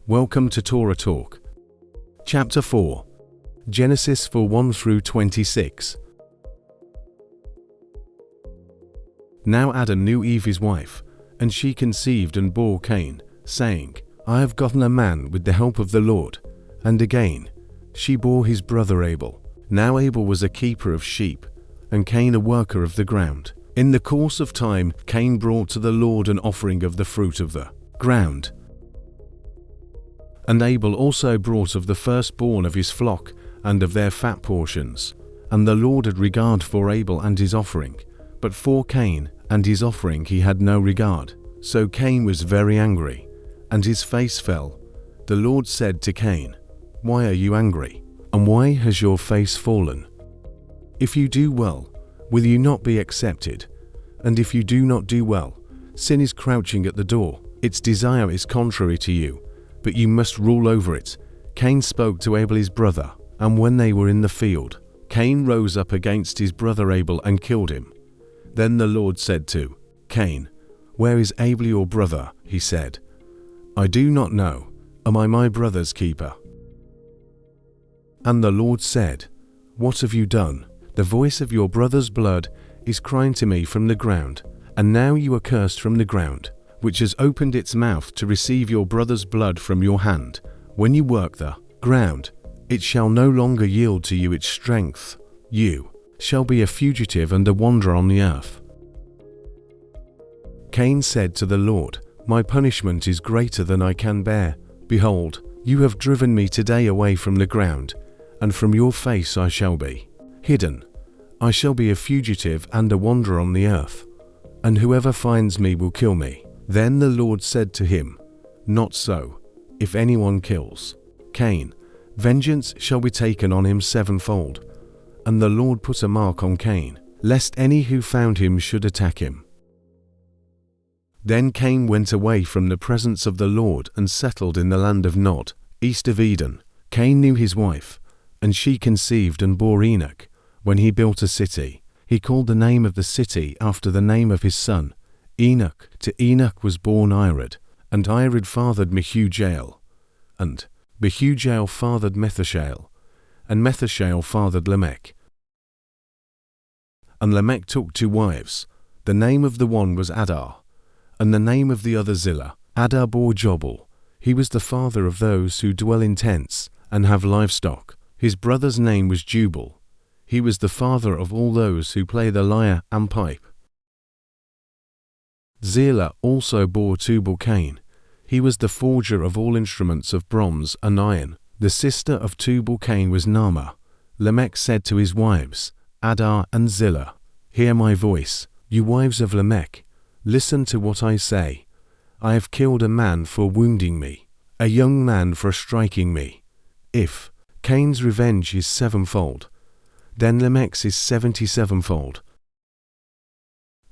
Welcome to Torah Talk. Chapter 4. Genesis 4:1 through 26. Now Adam knew Eve his wife, and she conceived and bore Cain, saying, I have gotten a man with the help of the Lord. And again, she bore his brother Abel. Now Abel was a keeper of sheep, and Cain a worker of the ground. In the course of time, Cain brought to the Lord an offering of the fruit of the ground. And Abel also brought of the firstborn of his flock, and of their fat portions. And the Lord had regard for Abel and his offering, but for Cain and his offering he had no regard. So Cain was very angry, and his face fell. The Lord said to Cain, Why are you angry? And why has your face fallen? If you do well, will you not be accepted? And if you do not do well, sin is crouching at the door. Its desire is contrary to you, but you must rule over it. Cain spoke to Abel his brother, and when they were in the field, Cain rose up against his brother Abel and killed him. Then the Lord said to Cain, Where is Abel your brother? He said, I do not know. Am I my brother's keeper? And the Lord said, What have you done? The voice of your brother's blood is crying to me from the ground, and now you are cursed from the ground, which has opened its mouth to receive your brother's blood from your hand. When you work the ground, it shall no longer yield to you its strength. You shall be a fugitive and a wanderer on the earth. Cain said to the Lord, My punishment is greater than I can bear. Behold, you have driven me today away from the ground, and from your face I shall be hidden. I shall be a fugitive and a wanderer on the earth, and whoever finds me will kill me. Then the Lord said to him, Not so. If anyone kills Cain, vengeance shall be taken on him sevenfold. And the Lord put a mark on Cain, lest any who found him should attack him. Then Cain went away from the presence of the Lord and settled in the land of Nod, east of Eden. Cain knew his wife, and she conceived and bore Enoch. When he built a city, he called the name of the city after the name of his son, Enoch. To Enoch was born Irad, and Irad fathered Mehujael, and Mehujael fathered Methushael, and Methushael fathered Lamech. And Lamech took two wives. The name of the one was Adar, and the name of the other Zillah. Adar bore Jobal. He was the father of those who dwell in tents and have livestock. His brother's name was Jubal. He was the father of all those who play the lyre and pipe. Zillah also bore Tubal-Cain. He was the forger of all instruments of bronze and iron. The sister of Tubal-Cain was Naamah. Lamech said to his wives, Adar and Zillah, Hear my voice, you wives of Lamech. Listen to what I say. I have killed a man for wounding me, a young man for striking me. If Cain's revenge is sevenfold, then Lamech's is 77-fold.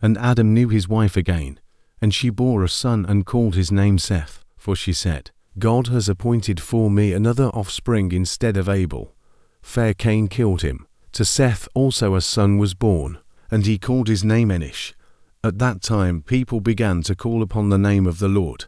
And Adam knew his wife again, and she bore a son and called his name Seth, for she said, God has appointed for me another offspring instead of Abel. For Cain killed him. To Seth also a son was born, and he called his name Enosh. At that time people began to call upon the name of the Lord.